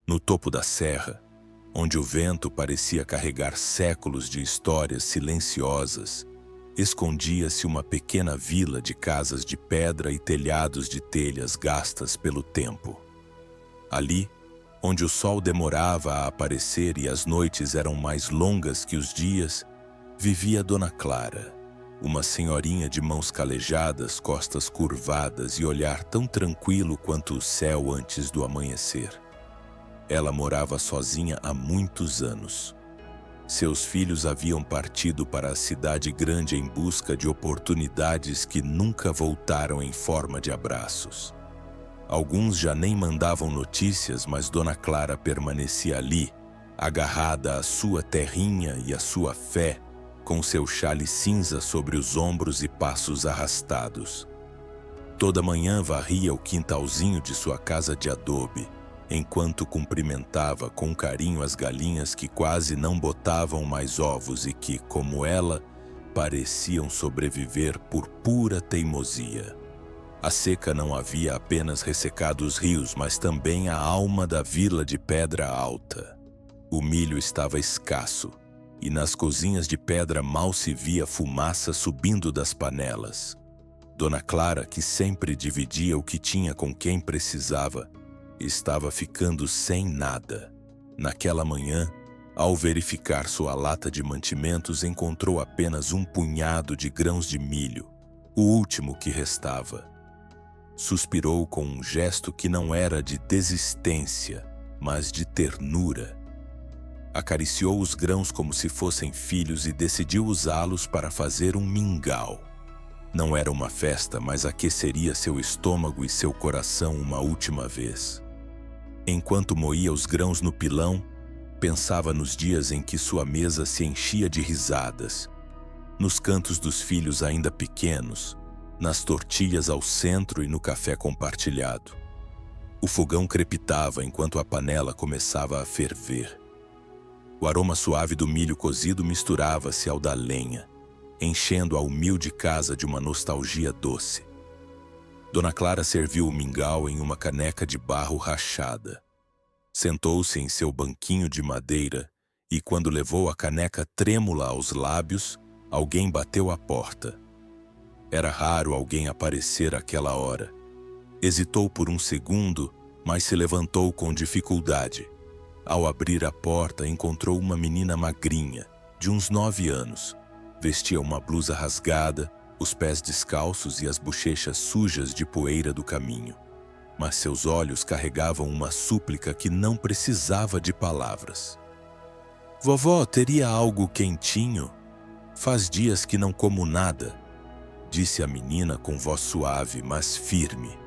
No topo da serra, onde o vento parecia carregar séculos de histórias silenciosas, escondia-se uma pequena vila de casas de pedra e telhados de telhas gastas pelo tempo. Ali, onde o sol demorava a aparecer e as noites eram mais longas que os dias, vivia Dona Clara, uma senhorinha de mãos calejadas, costas curvadas e olhar tão tranquilo quanto o céu antes do amanhecer. Ela morava sozinha há muitos anos. Seus filhos haviam partido para a cidade grande em busca de oportunidades que nunca voltaram em forma de abraços. Alguns já nem mandavam notícias, mas Dona Clara permanecia ali, agarrada à sua terrinha e à sua fé, com seu chale cinza sobre os ombros e passos arrastados. Toda manhã varria o quintalzinho de sua casa de adobe, enquanto cumprimentava com carinho as galinhas que quase não botavam mais ovos e que, como ela, pareciam sobreviver por pura teimosia. A seca não havia apenas ressecado os rios, mas também a alma da vila de Pedra Alta. O milho estava escasso, e nas cozinhas de pedra mal se via fumaça subindo das panelas. Dona Clara, que sempre dividia o que tinha com quem precisava, estava ficando sem nada. Naquela manhã, ao verificar sua lata de mantimentos, encontrou apenas um punhado de grãos de milho, o último que restava. Suspirou com um gesto que não era de desistência, mas de ternura. Acariciou os grãos como se fossem filhos e decidiu usá-los para fazer um mingau. Não era uma festa, mas aqueceria seu estômago e seu coração uma última vez. Enquanto moía os grãos no pilão, pensava nos dias em que sua mesa se enchia de risadas, nos cantos dos filhos ainda pequenos, nas tortilhas ao centro e no café compartilhado. O fogão crepitava enquanto a panela começava a ferver. O aroma suave do milho cozido misturava-se ao da lenha, enchendo a humilde casa de uma nostalgia doce. Dona Clara serviu o mingau em uma caneca de barro rachada. Sentou-se em seu banquinho de madeira e, quando levou a caneca trêmula aos lábios, alguém bateu à porta. Era raro alguém aparecer àquela hora. Hesitou por um segundo, mas se levantou com dificuldade. Ao abrir a porta, encontrou uma menina magrinha, de uns 9 anos. Vestia uma blusa rasgada, os pés descalços e as bochechas sujas de poeira do caminho. Mas seus olhos carregavam uma súplica que não precisava de palavras. "Vovó, teria algo quentinho? Faz dias que não como nada", disse a menina com voz suave, mas firme.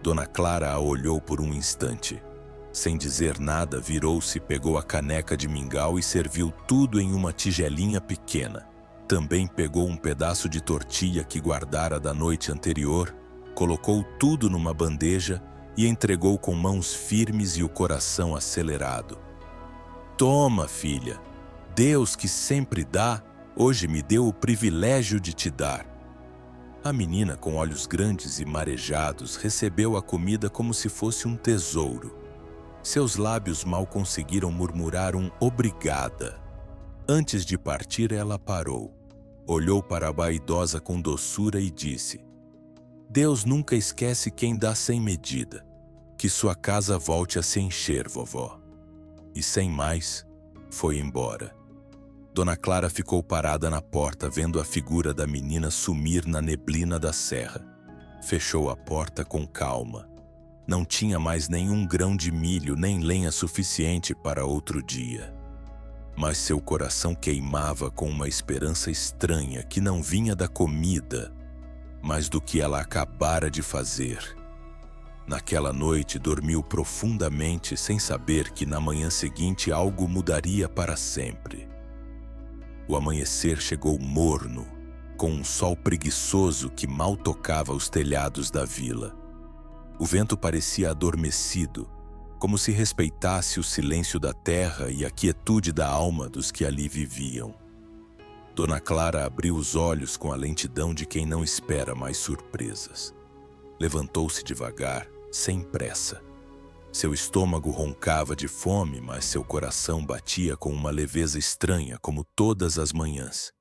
Dona Clara a olhou por um instante. Sem dizer nada, virou-se, pegou a caneca de mingau e serviu tudo em uma tigelinha pequena. Também pegou um pedaço de tortilha que guardara da noite anterior, colocou tudo numa bandeja e entregou com mãos firmes e o coração acelerado. "Toma, filha. Deus, que sempre dá, hoje me deu o privilégio de te dar." A menina, com olhos grandes e marejados, recebeu a comida como se fosse um tesouro. Seus lábios mal conseguiram murmurar um "obrigada". Antes de partir, ela parou. Olhou para a idosa com doçura e disse: "Deus nunca esquece quem dá sem medida. Que sua casa volte a se encher, vovó." E sem mais, foi embora. Dona Clara ficou parada na porta, vendo a figura da menina sumir na neblina da serra. Fechou a porta com calma. Não tinha mais nenhum grão de milho nem lenha suficiente para outro dia. Mas seu coração queimava com uma esperança estranha que não vinha da comida, mas do que ela acabara de fazer. Naquela noite dormiu profundamente, sem saber que na manhã seguinte algo mudaria para sempre. O amanhecer chegou morno, com um sol preguiçoso que mal tocava os telhados da vila. O vento parecia adormecido, como se respeitasse o silêncio da terra e a quietude da alma dos que ali viviam. Dona Clara abriu os olhos com a lentidão de quem não espera mais surpresas. Levantou-se devagar, sem pressa. Seu estômago roncava de fome, mas seu coração batia com uma leveza estranha, como todas as manhãs.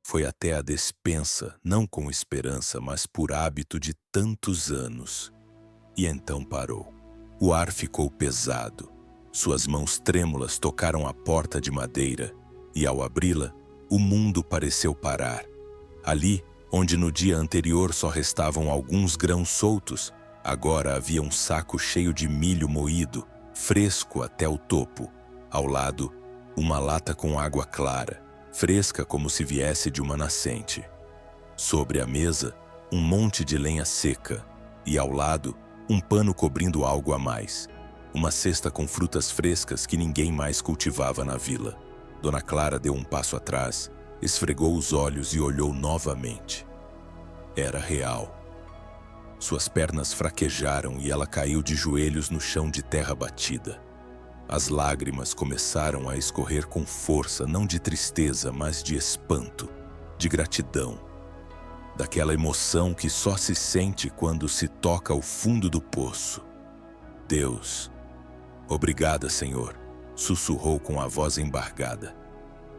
Foi até a despensa, não com esperança, mas por hábito de tantos anos. E então parou. O ar ficou pesado. Suas mãos trêmulas tocaram a porta de madeira, e ao abri-la, o mundo pareceu parar. Ali, onde no dia anterior só restavam alguns grãos soltos, agora havia um saco cheio de milho moído, fresco até o topo. Ao lado, uma lata com água clara, fresca como se viesse de uma nascente. Sobre a mesa, um monte de lenha seca, e ao lado, um pano cobrindo algo a mais. Uma cesta com frutas frescas que ninguém mais cultivava na vila. Dona Clara deu um passo atrás, esfregou os olhos e olhou novamente. Era real. Suas pernas fraquejaram e ela caiu de joelhos no chão de terra batida. As lágrimas começaram a escorrer com força, não de tristeza, mas de espanto, de gratidão. Daquela emoção que só se sente quando se toca o fundo do poço. Deus, obrigada, Senhor, sussurrou com a voz embargada.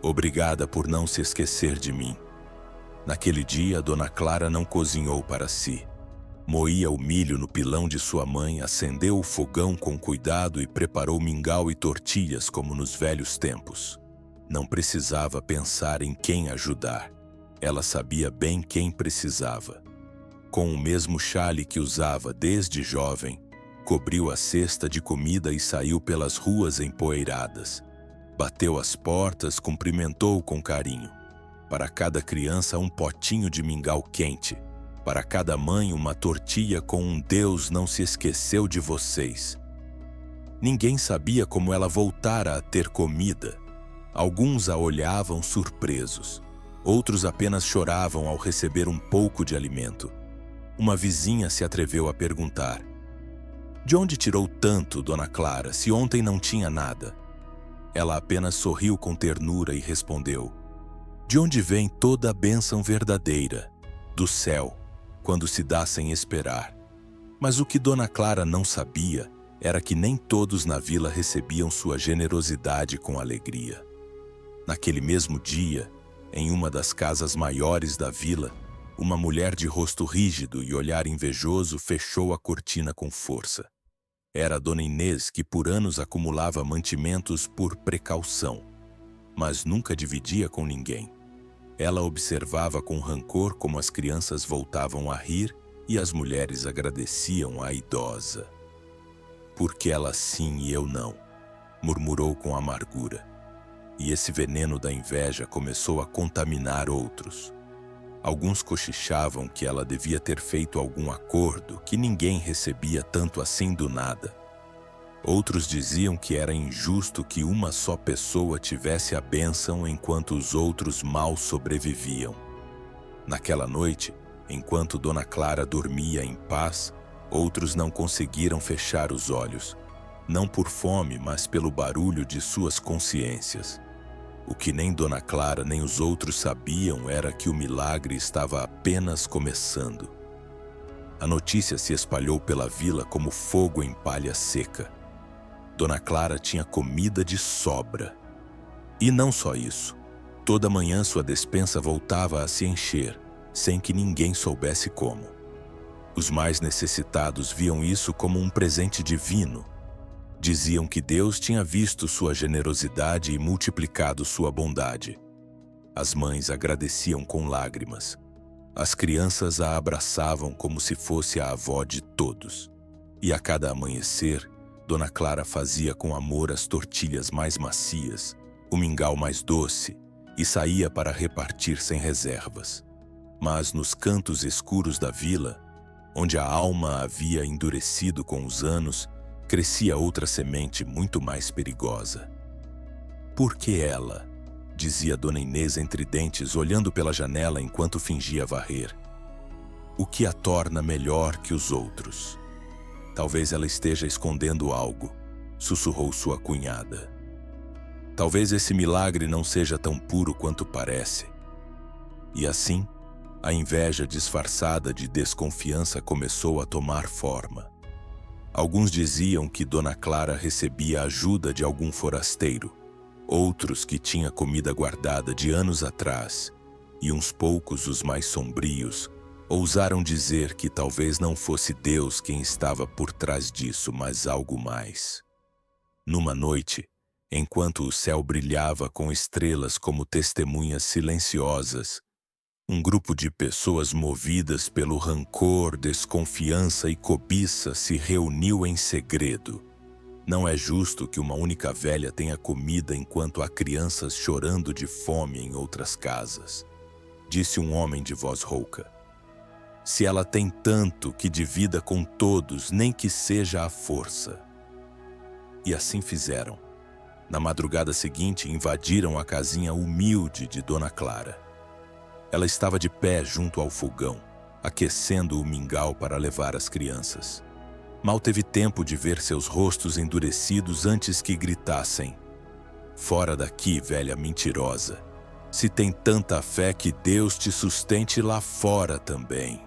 Obrigada por não se esquecer de mim. Naquele dia, Dona Clara não cozinhou para si. Moía o milho no pilão de sua mãe, acendeu o fogão com cuidado e preparou mingau e tortilhas como nos velhos tempos. Não precisava pensar em quem ajudar. Ela sabia bem quem precisava. Com o mesmo chale que usava desde jovem, cobriu a cesta de comida e saiu pelas ruas empoeiradas. Bateu as portas, cumprimentou com carinho. Para cada criança um potinho de mingau quente. Para cada mãe uma tortilha com um Deus não se esqueceu de vocês. Ninguém sabia como ela voltara a ter comida. Alguns a olhavam surpresos. Outros apenas choravam ao receber um pouco de alimento. Uma vizinha se atreveu a perguntar: "De onde tirou tanto, Dona Clara, se ontem não tinha nada?" Ela apenas sorriu com ternura e respondeu: "De onde vem toda a bênção verdadeira? Do céu, quando se dá sem esperar." Mas o que Dona Clara não sabia era que nem todos na vila recebiam sua generosidade com alegria. Naquele mesmo dia, em uma das casas maiores da vila, uma mulher de rosto rígido e olhar invejoso fechou a cortina com força. Era Dona Inês, que por anos acumulava mantimentos por precaução, mas nunca dividia com ninguém. Ela observava com rancor como as crianças voltavam a rir e as mulheres agradeciam à idosa. "Por que ela sim e eu não?" murmurou com amargura. E esse veneno da inveja começou a contaminar outros. Alguns cochichavam que ela devia ter feito algum acordo, que ninguém recebia tanto assim do nada. Outros diziam que era injusto que uma só pessoa tivesse a bênção enquanto os outros mal sobreviviam. Naquela noite, enquanto Dona Clara dormia em paz, outros não conseguiram fechar os olhos, não por fome, mas pelo barulho de suas consciências. O que nem Dona Clara nem os outros sabiam era que o milagre estava apenas começando. A notícia se espalhou pela vila como fogo em palha seca. Dona Clara tinha comida de sobra. E não só isso. Toda manhã sua despensa voltava a se encher, sem que ninguém soubesse como. Os mais necessitados viam isso como um presente divino. Diziam que Deus tinha visto sua generosidade e multiplicado sua bondade. As mães agradeciam com lágrimas. As crianças a abraçavam como se fosse a avó de todos. E a cada amanhecer, Dona Clara fazia com amor as tortilhas mais macias, o mingau mais doce, e saía para repartir sem reservas. Mas nos cantos escuros da vila, onde a alma havia endurecido com os anos, crescia outra semente muito mais perigosa. "Por que ela?" dizia Dona Inês entre dentes, olhando pela janela enquanto fingia varrer. "O que a torna melhor que os outros? Talvez ela esteja escondendo algo", sussurrou sua cunhada. "Talvez esse milagre não seja tão puro quanto parece." E assim, a inveja disfarçada de desconfiança começou a tomar forma. Alguns diziam que Dona Clara recebia ajuda de algum forasteiro, outros que tinha comida guardada de anos atrás, e uns poucos, os mais sombrios, ousaram dizer que talvez não fosse Deus quem estava por trás disso, mas algo mais. Numa noite, enquanto o céu brilhava com estrelas como testemunhas silenciosas, um grupo de pessoas movidas pelo rancor, desconfiança e cobiça se reuniu em segredo. Não é justo que uma única velha tenha comida enquanto há crianças chorando de fome em outras casas, disse um homem de voz rouca. Se ela tem tanto, que divida com todos, nem que seja à força. E assim fizeram. Na madrugada seguinte, invadiram a casinha humilde de Dona Clara. Ela estava de pé junto ao fogão, aquecendo o mingau para levar as crianças. Mal teve tempo de ver seus rostos endurecidos antes que gritassem: "Fora daqui, velha mentirosa! Se tem tanta fé, que Deus te sustente lá fora também."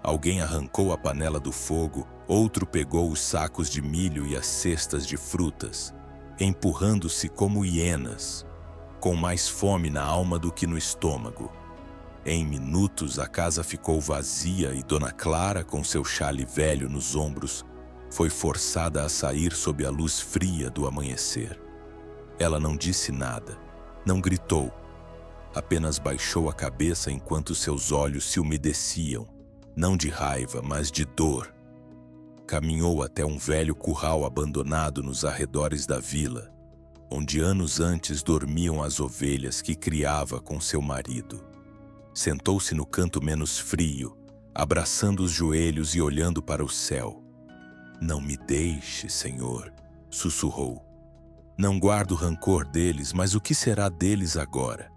Alguém arrancou a panela do fogo, outro pegou os sacos de milho e as cestas de frutas, empurrando-se como hienas, com mais fome na alma do que no estômago. Em minutos a casa ficou vazia e Dona Clara, com seu chale velho nos ombros, foi forçada a sair sob a luz fria do amanhecer. Ela não disse nada, não gritou, apenas baixou a cabeça enquanto seus olhos se umedeciam, não de raiva, mas de dor. Caminhou até um velho curral abandonado nos arredores da vila, onde anos antes dormiam as ovelhas que criava com seu marido. Sentou-se no canto menos frio, abraçando os joelhos e olhando para o céu. "Não me deixe, Senhor", sussurrou. "Não guardo rancor deles, mas o que será deles agora?"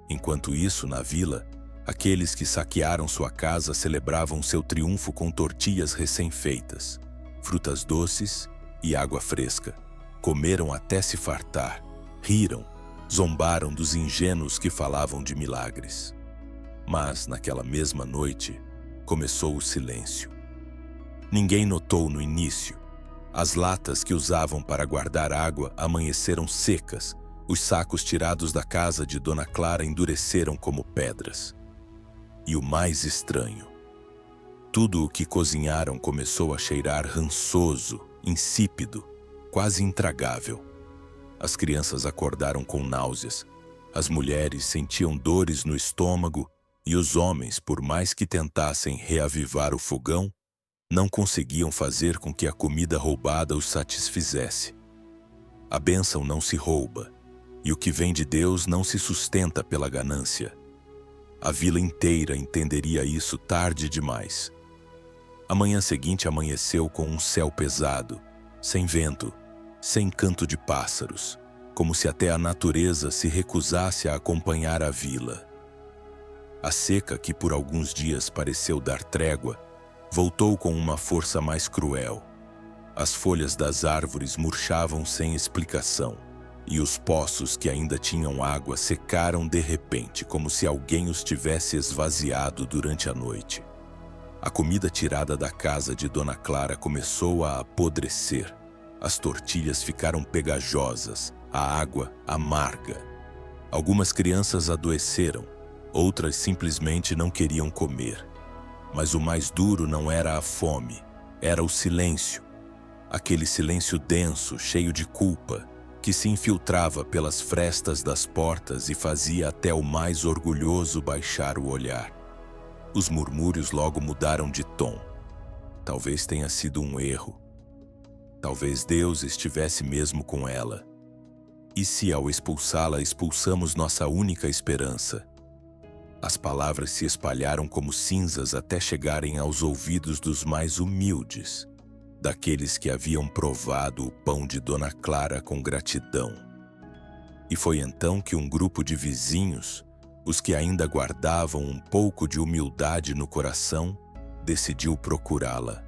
Enquanto isso, na vila, aqueles que saquearam sua casa celebravam seu triunfo com tortilhas recém-feitas, frutas doces e água fresca. Comeram até se fartar, riram, zombaram dos ingênuos que falavam de milagres. Mas, naquela mesma noite, começou o silêncio. Ninguém notou no início. As latas que usavam para guardar água amanheceram secas, os sacos tirados da casa de Dona Clara endureceram como pedras. E o mais estranho, tudo o que cozinharam começou a cheirar rançoso, insípido, quase intragável. As crianças acordaram com náuseas, as mulheres sentiam dores no estômago e os homens, por mais que tentassem reavivar o fogão, não conseguiam fazer com que a comida roubada os satisfizesse. A bênção não se rouba, e o que vem de Deus não se sustenta pela ganância. A vila inteira entenderia isso tarde demais. A manhã seguinte amanheceu com um céu pesado, sem vento, sem canto de pássaros, como se até a natureza se recusasse a acompanhar a vila. A seca, que por alguns dias pareceu dar trégua, voltou com uma força mais cruel. As folhas das árvores murchavam sem explicação, e os poços que ainda tinham água secaram de repente, como se alguém os tivesse esvaziado durante a noite. A comida tirada da casa de Dona Clara começou a apodrecer. As tortilhas ficaram pegajosas, a água amarga. Algumas crianças adoeceram, outras simplesmente não queriam comer. Mas o mais duro não era a fome, era o silêncio. Aquele silêncio denso, cheio de culpa, que se infiltrava pelas frestas das portas e fazia até o mais orgulhoso baixar o olhar. Os murmúrios logo mudaram de tom. Talvez tenha sido um erro. Talvez Deus estivesse mesmo com ela. E se ao expulsá-la expulsamos nossa única esperança? As palavras se espalharam como cinzas até chegarem aos ouvidos dos mais humildes, daqueles que haviam provado o pão de Dona Clara com gratidão. E foi então que um grupo de vizinhos, os que ainda guardavam um pouco de humildade no coração, decidiu procurá-la.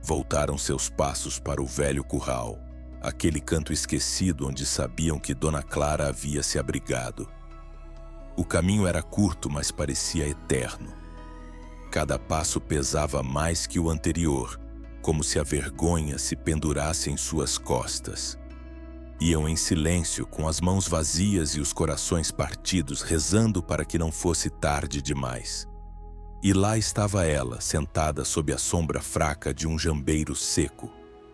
Voltaram seus passos para o velho curral, aquele canto esquecido onde sabiam que Dona Clara havia se abrigado. O caminho era curto, mas parecia eterno. Cada passo pesava mais que o anterior, como se a vergonha se pendurasse em suas costas. Iam em silêncio, com as mãos vazias e os corações partidos, rezando para que não fosse tarde demais. E lá estava ela, sentada sob a sombra fraca de um jambeiro seco,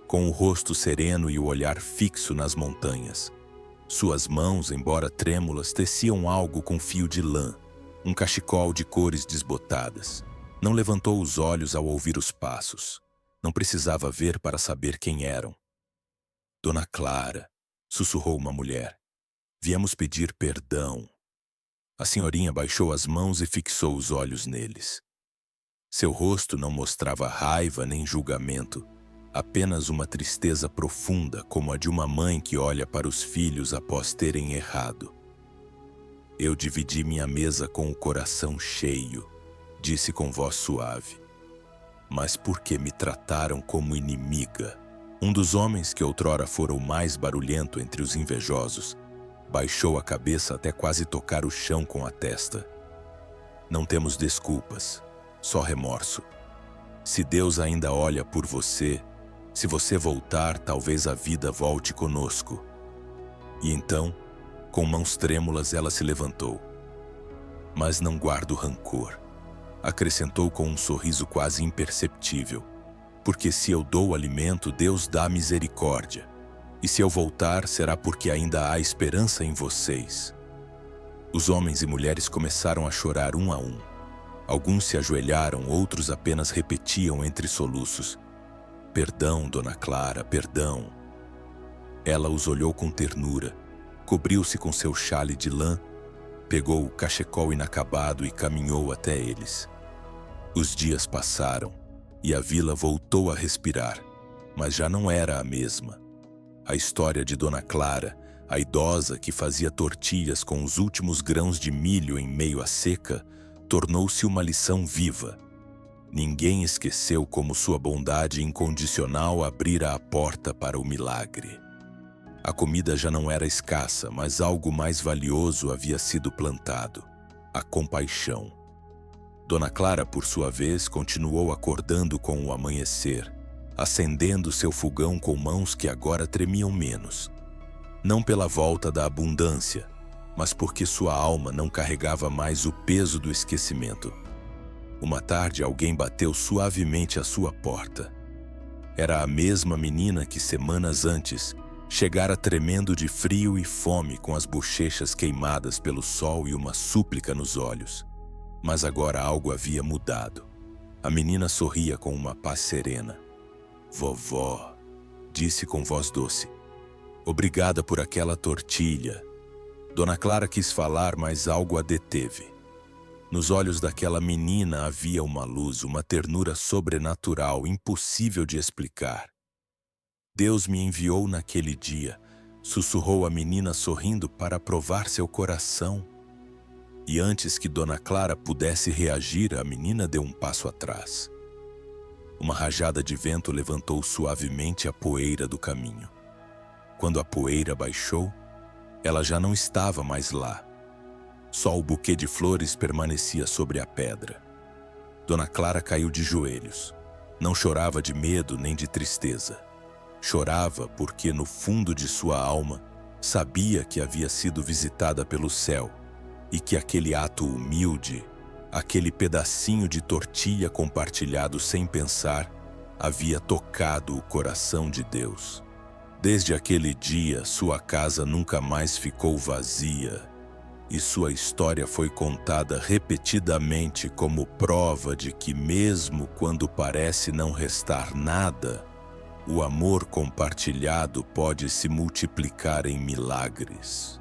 com o rosto sereno e o olhar fixo nas montanhas. Suas mãos, embora trêmulas, teciam algo com fio de lã, um cachecol de cores desbotadas. Não levantou os olhos ao ouvir os passos. Não precisava ver para saber quem eram. Dona Clara, sussurrou uma mulher. Viemos pedir perdão. A senhorinha baixou as mãos e fixou os olhos neles. Seu rosto não mostrava raiva nem julgamento, apenas uma tristeza profunda, como a de uma mãe que olha para os filhos após terem errado. Eu dividi minha mesa com o coração cheio, disse com voz suave. Mas por que me trataram como inimiga? Um dos homens que outrora fora o mais barulhento entre os invejosos, baixou a cabeça até quase tocar o chão com a testa. Não temos desculpas, só remorso. Se Deus ainda olha por você, se você voltar, talvez a vida volte conosco. E então, com mãos trêmulas, ela se levantou. Mas não guardo rancor, acrescentou com um sorriso quase imperceptível. Porque se eu dou alimento, Deus dá misericórdia. E se eu voltar, será porque ainda há esperança em vocês. Os homens e mulheres começaram a chorar um a um. Alguns se ajoelharam, outros apenas repetiam entre soluços: Perdão, Dona Clara, perdão. Ela os olhou com ternura, cobriu-se com seu xale de lã, pegou o cachecol inacabado e caminhou até eles. Os dias passaram. E a vila voltou a respirar, mas já não era a mesma. A história de Dona Clara, a idosa que fazia tortilhas com os últimos grãos de milho em meio à seca, tornou-se uma lição viva. Ninguém esqueceu como sua bondade incondicional abrira a porta para o milagre. A comida já não era escassa, mas algo mais valioso havia sido plantado: a compaixão. Dona Clara, por sua vez, continuou acordando com o amanhecer, acendendo seu fogão com mãos que agora tremiam menos. Não pela volta da abundância, mas porque sua alma não carregava mais o peso do esquecimento. Uma tarde, alguém bateu suavemente à sua porta. Era a mesma menina que semanas antes chegara tremendo de frio e fome, com as bochechas queimadas pelo sol e uma súplica nos olhos. Mas agora algo havia mudado. A menina sorria com uma paz serena. Vovó, disse com voz doce. Obrigada por aquela tortilha. Dona Clara quis falar, mas algo a deteve. Nos olhos daquela menina havia uma luz, uma ternura sobrenatural, impossível de explicar. Deus me enviou naquele dia, sussurrou a menina sorrindo para provar seu coração. E antes que Dona Clara pudesse reagir, a menina deu um passo atrás. Uma rajada de vento levantou suavemente a poeira do caminho. Quando a poeira baixou, ela já não estava mais lá. Só o buquê de flores permanecia sobre a pedra. Dona Clara caiu de joelhos. Não chorava de medo nem de tristeza. Chorava porque, no fundo de sua alma, sabia que havia sido visitada pelo céu e que aquele ato humilde, aquele pedacinho de tortilha compartilhado sem pensar, havia tocado o coração de Deus. Desde aquele dia, sua casa nunca mais ficou vazia e sua história foi contada repetidamente como prova de que, mesmo quando parece não restar nada, o amor compartilhado pode se multiplicar em milagres.